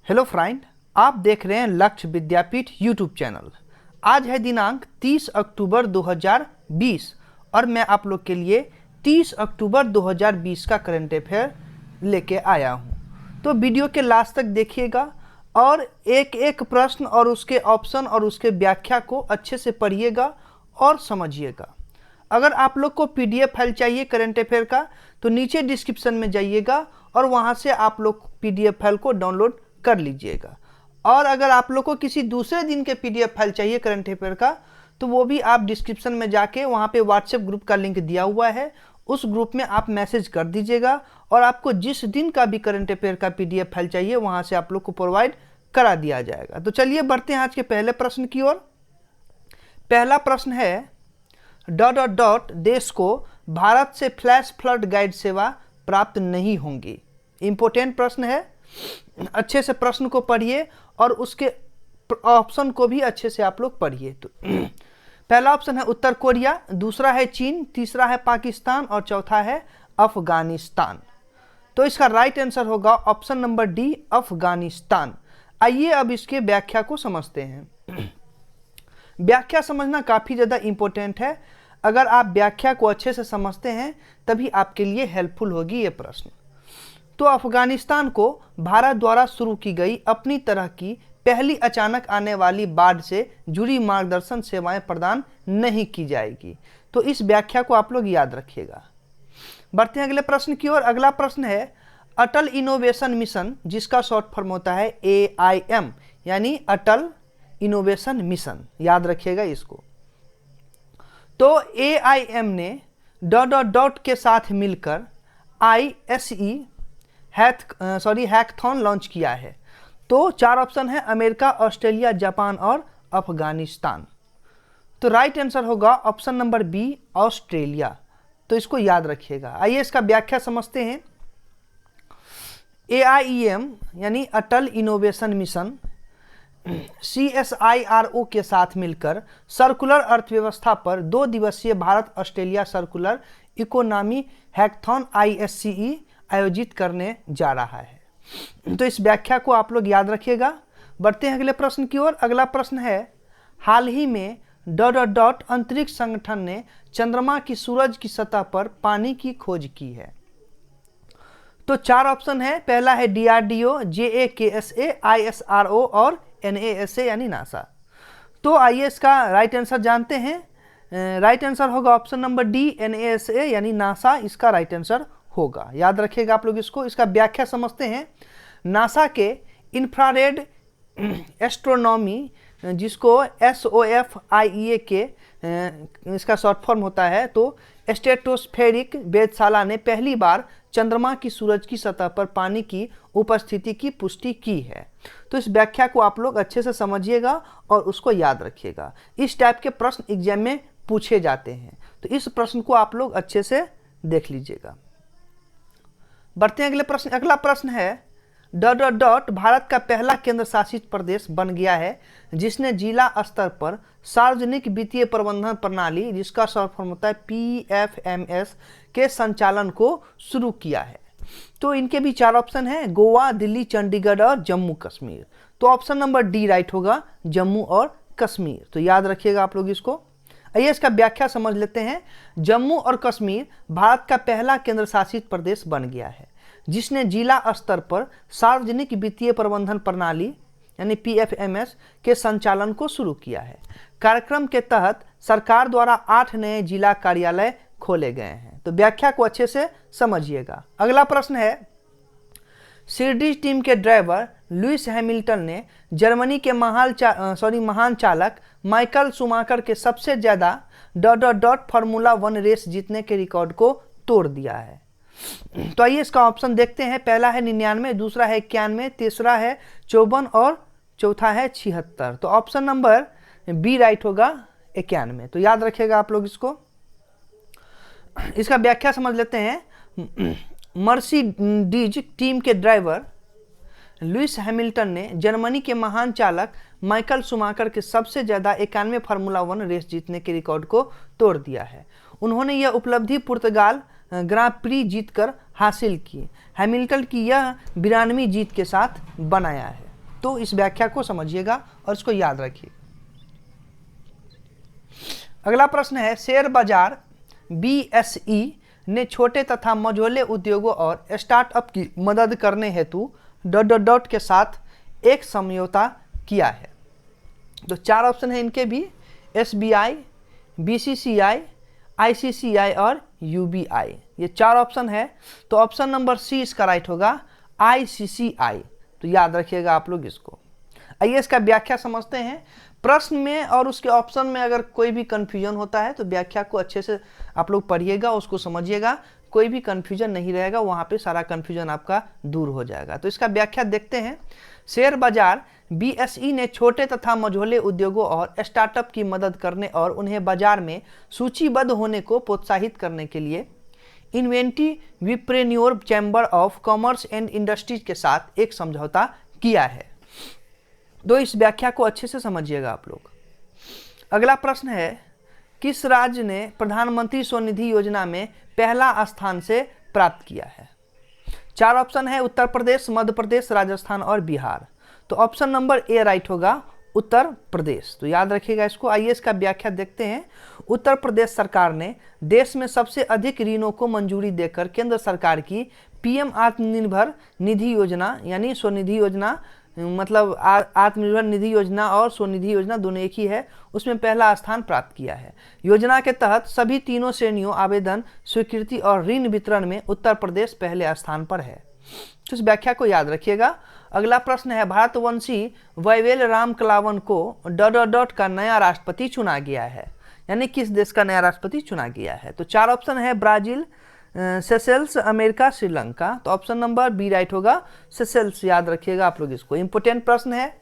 Hello friend, आप देख रहे हैं लक्ष्य विद्यापीठ यूट्यूब चैनल। आज है दिनांक 30 अक्टूबर 2020 और मैं आप लोग के लिए 30 अक्टूबर 2020 का करंट अफेयर लेके आया हूं। तो वीडियो के लास्ट तक देखिएगा और एक एक प्रश्न और उसके ऑप्शन और उसके व्याख्या को अच्छे से पढ़िएगा और समझिएगा। अगर आप लोग को पीडीएफ फाइल चाहिए करंट अफेयर का तो नीचे डिस्क्रिप्शन में जाइएगा और वहां से आप लोग पीडीएफ फाइल को डाउनलोड कर लीजिएगा। और अगर आप लोग को किसी दूसरे दिन के पीडीएफ फाइल चाहिए करंट अफेयर का तो वो भी आप डिस्क्रिप्शन में जाके वहाँ पे व्हाट्सएप ग्रुप का लिंक दिया हुआ है, उस ग्रुप में आप मैसेज कर दीजिएगा और आपको जिस दिन का भी करंट अफेयर का पीडीएफ फाइल चाहिए वहाँ से आप लोग को प्रोवाइड करा दिया जाएगा। तो चलिए बढ़ते हैं आज के पहले प्रश्न की ओर। पहला प्रश्न है देश को भारत से फ्लैश फ्लड गाइड सेवा प्राप्त नहीं होंगी। इंपॉर्टेंट प्रश्न है, अच्छे से प्रश्न को पढ़िए और उसके ऑप्शन को भी अच्छे से आप लोग पढ़िए। तो पहला ऑप्शन है उत्तर कोरिया, दूसरा है चीन, तीसरा है पाकिस्तान और चौथा है अफगानिस्तान। तो इसका राइट आंसर होगा ऑप्शन नंबर डी, अफगानिस्तान। आइए अब इसके व्याख्या को समझते हैं। व्याख्या समझना काफ़ी ज़्यादा इम्पोर्टेंट है। अगर आप व्याख्या को अच्छे से समझते हैं तभी आपके लिए हेल्पफुल होगी ये प्रश्न। तो अफगानिस्तान को भारत द्वारा शुरू की गई अपनी तरह की पहली अचानक आने वाली बाढ़ से जुड़ी मार्गदर्शन सेवाएं प्रदान नहीं की जाएगी। तो इस व्याख्या को आप लोग याद रखिएगा। बढ़ते हैं अगले प्रश्न की ओर। अगला प्रश्न है अटल इनोवेशन मिशन, जिसका शॉर्ट फॉर्म होता है AIM यानी अटल इनोवेशन मिशन। याद रखिएगा इसको। तो AIM ने के साथ मिलकर ISE हैकथॉन लॉन्च किया है। तो चार ऑप्शन है अमेरिका, ऑस्ट्रेलिया, जापान और अफगानिस्तान। तो राइट आंसर होगा ऑप्शन नंबर बी, ऑस्ट्रेलिया। तो इसको याद रखिएगा। आइए इसका व्याख्या समझते हैं। AIEM यानी अटल इनोवेशन मिशन CSIRO के साथ मिलकर सर्कुलर अर्थव्यवस्था पर 2 दिवसीय Bharat Australia circular economy hackathon ISCE आयोजित करने जा रहा है। तो इस व्याख्या को आप लोग याद रखिएगा। बढ़ते हैं अगले प्रश्न की ओर। अगला प्रश्न है हाल ही में अंतरिक्ष संगठन ने चंद्रमा की सूरज की सतह पर पानी की खोज की है। तो चार ऑप्शन है। पहला है DRDO, JAKSA, ISRO और NASA यानी नासा। तो आइए इसका राइट आंसर जानते हैं। राइट आंसर होगा ऑप्शन नंबर डी, NASA यानी नासा इसका राइट आंसर होगा। याद रखिएगा आप लोग इसको। इसका व्याख्या समझते हैं। नासा के इंफ्रारेड एस्ट्रोनॉमी, जिसको SOFIEA के इसका शॉर्ट फॉर्म होता है, तो स्ट्रेटोस्फेरिक वेधशाला ने पहली बार चंद्रमा की सूरज की सतह पर पानी की उपस्थिति की पुष्टि की है। तो इस व्याख्या को आप लोग अच्छे से समझिएगा और उसको याद रखिएगा। इस टाइप के प्रश्न एग्जाम में पूछे जाते हैं, तो इस प्रश्न को आप लोग अच्छे से देख लीजिएगा। बढ़ते हैं अगले प्रश्न। अगला प्रश्न है भारत का पहला केंद्र शासित प्रदेश बन गया है जिसने जिला स्तर पर सार्वजनिक वित्तीय प्रबंधन प्रणाली, जिसका शॉर्ट फॉर्म होता है PFMS के संचालन को शुरू किया है। तो इनके भी चार ऑप्शन हैं, गोवा, दिल्ली, चंडीगढ़ और जम्मू कश्मीर। तो ऑप्शन नंबर डी राइट होगा, जम्मू और कश्मीर। तो याद रखिएगा आप लोग इसको। आइए इसका व्याख्या समझ लेते हैं। जम्मू और कश्मीर भारत का पहला केंद्र शासित प्रदेश बन गया है जिसने जिला स्तर पर सार्वजनिक वित्तीय प्रबंधन प्रणाली यानी PFMS के संचालन को शुरू किया है। कार्यक्रम के तहत सरकार द्वारा 8 नए जिला कार्यालय खोले गए हैं। तो व्याख्या को अच्छे से समझिएगा। अगला प्रश्न है शिरडी टीम के ड्राइवर लुइस हैमिल्टन ने जर्मनी के महान चालक माइकल शूमाकर के सबसे ज़्यादा फार्मूला 1 रेस जीतने के रिकॉर्ड को तोड़ दिया है। तो आइए इसका ऑप्शन देखते हैं। पहला है 99, दूसरा है 91, तीसरा है 54 और चौथा है 76। तो ऑप्शन नंबर बी राइट होगा, 91। तो याद रखिएगा आप लोग इसको। इसका व्याख्या समझ लेते हैं। मर्सिडीज टीम के ड्राइवर लुइस हैमिल्टन ने जर्मनी के महान चालक माइकल शूमाकर के सबसे ज़्यादा 91 फार्मूला 1 रेस जीतने के रिकॉर्ड को तोड़ दिया है। उन्होंने यह उपलब्धि पुर्तगाल ग्रां प्री जीतकर हासिल की। हैमिल्टन की यह 92वीं जीत के साथ बनाया है। तो इस व्याख्या को समझिएगा और इसको याद रखिए। अगला प्रश्न है, शेयर बाजार BSE ने छोटे तथा मझोले उद्योगों और स्टार्टअप की मदद करने हेतु ... के साथ एक समझौता किया है। तो 4 ऑप्शन है इनके भी, SBI, BCCI, ICCI और UBI, ये 4 ऑप्शन है। तो ऑप्शन नंबर सी इसका राइट होगा, ICCI। तो याद रखिएगा आप लोग इसको। आइए इसका व्याख्या समझते हैं। प्रश्न में और उसके ऑप्शन में अगर कोई भी कंफ्यूजन होता है तो व्याख्या को अच्छे से आप लोग पढ़िएगा, उसको समझिएगा, कोई भी कंफ्यूजन नहीं रहेगा, वहाँ पे सारा कंफ्यूजन आपका दूर हो जाएगा। तो इसका व्याख्या देखते हैं। शेयर बाजार BSE ने छोटे तथा मझोले उद्योगों और स्टार्टअप की मदद करने और उन्हें बाजार में सूचीबद्ध होने को प्रोत्साहित करने के लिए इन्वेंटिविप्रेन्योर chamber of commerce and industries के साथ एक समझौता किया है। तो इस व्याख्या को अच्छे से समझिएगा आप लोग। अगला प्रश्न है, किस राज्य ने प्रधानमंत्री स्वनिधि योजना में पहला स्थान से प्राप्त किया है? 4 ऑप्शन है, उत्तर प्रदेश, मध्य प्रदेश, राजस्थान और बिहार। तो ऑप्शन नंबर ए राइट होगा, उत्तर प्रदेश। तो याद रखिएगा इसको। आइए इसका व्याख्या देखते हैं। उत्तर प्रदेश सरकार ने देश में सबसे अधिक ऋणों को मंजूरी देकर केंद्र सरकार की PM आत्मनिर्भर निधि योजना यानी स्वनिधि योजना, मतलब आत्मनिर्भर निधि योजना और स्वनिधि योजना दोनों एक ही है, उसमें पहला स्थान प्राप्त किया है। योजना के तहत सभी तीनों श्रेणियों आवेदन, स्वीकृति और ऋण वितरण में उत्तर प्रदेश पहले स्थान पर है। तो इस व्याख्या को याद रखिएगा। अगला प्रश्न है, भारतवंशी वैवेल राम कलावन को ... का नया राष्ट्रपति चुना गया है, यानी किस देश का नया राष्ट्रपति चुना गया है? तो 4 ऑप्शन है, ब्राजील, सेशेल्स, अमेरिका, श्रीलंका। तो ऑप्शन नंबर बी राइट होगा, सेशेल्स। याद रखिएगा आप लोग इसको, इंपोर्टेंट प्रश्न है।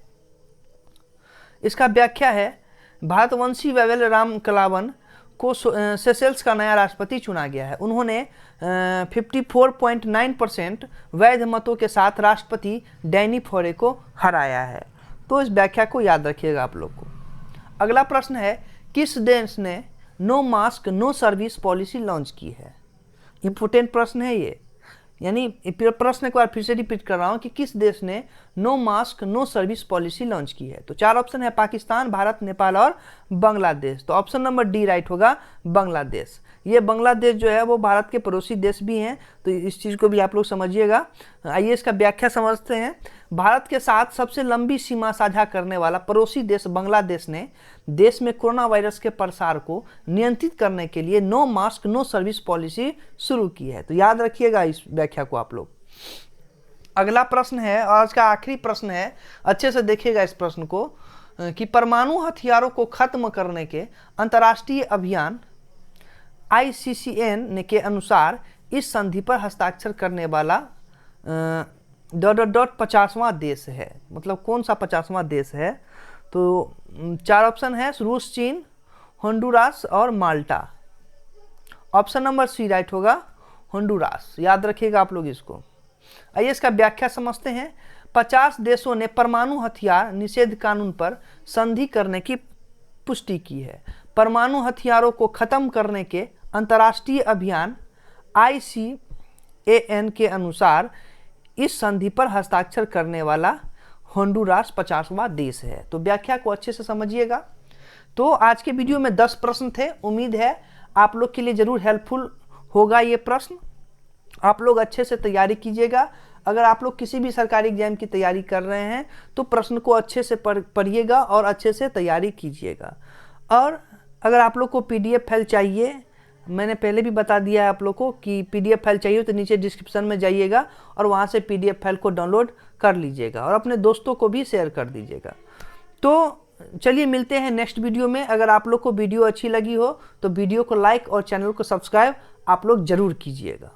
इसका व्याख्या है, भारतवंशी वैवेल राम कलावन को सेशेल्स का नया राष्ट्रपति चुना गया है। उन्होंने 54.9% वैध मतों के साथ राष्ट्रपति डैनी फोरे को हराया है। तो इस व्याख्या को याद रखिएगा आप लोग को। अगला प्रश्न है, किस देश ने no mask no service policy launch की है? इंपोर्टेंट प्रश्न है ये, यानी प्रश्न एक बार फिर से रिपीट कर रहा हूँ कि किस देश ने no mask no service policy launch की है? तो 4 ऑप्शन है, पाकिस्तान, भारत, नेपाल और बांग्लादेश। तो ऑप्शन नंबर डी राइट होगा, बांग्लादेश। ये बांग्लादेश जो है वो भारत के पड़ोसी देश भी हैं, तो इस चीज़ को भी आप लोग समझिएगा। आइए इसका व्याख्या समझते हैं। भारत के साथ सबसे लंबी सीमा साझा करने वाला पड़ोसी देश बांग्लादेश ने देश में कोरोना वायरस के प्रसार को नियंत्रित करने के लिए no mask no service policy शुरू की है। तो याद रखिएगा इस व्याख्या को आप लोग। अगला प्रश्न है और आज का आखिरी प्रश्न है, अच्छे से देखिएगा इस प्रश्न को, कि परमाणु हथियारों को खत्म करने के अंतर्राष्ट्रीय अभियान ICCN के अनुसार इस संधि पर हस्ताक्षर करने वाला ... 50वां देश है, मतलब कौन सा 50वां देश है? तो 4 ऑप्शन है, रूस, चीन, होंडुरास और माल्टा। ऑप्शन नंबर सी राइट होगा, होंडुरास। याद रखिएगा आप लोग इसको। आइए इसका व्याख्या समझते हैं। 50 देशों ने परमाणु हथियार निषेध कानून पर संधि करने की पुष्टि की है। परमाणु हथियारों को खत्म करने के अंतर्राष्ट्रीय अभियान ICAN के अनुसार इस संधि पर हस्ताक्षर करने वाला होंडुरास 50वां देश है। तो व्याख्या को अच्छे से समझिएगा। तो आज के वीडियो में 10 प्रश्न थे। उम्मीद है आप लोग के लिए जरूर हेल्पफुल होगा ये प्रश्न। आप लोग अच्छे से तैयारी कीजिएगा। अगर आप लोग किसी भी सरकारी एग्जाम की तैयारी कर रहे हैं तो प्रश्न को अच्छे से पढ़िएगा और अच्छे से तैयारी कीजिएगा। और अगर आप लोग को PDF फाइल चाहिए, मैंने पहले भी बता दिया है आप लोग को कि PDF फाइल चाहिए तो नीचे डिस्क्रिप्शन में जाइएगा और वहाँ से PDF फाइल को डाउनलोड कर लीजिएगा और अपने दोस्तों को भी शेयर कर दीजिएगा। तो चलिए मिलते हैं नेक्स्ट वीडियो में। अगर आप लोग को वीडियो अच्छी लगी हो तो वीडियो को लाइक और चैनल को सब्सक्राइब आप लोग ज़रूर कीजिएगा।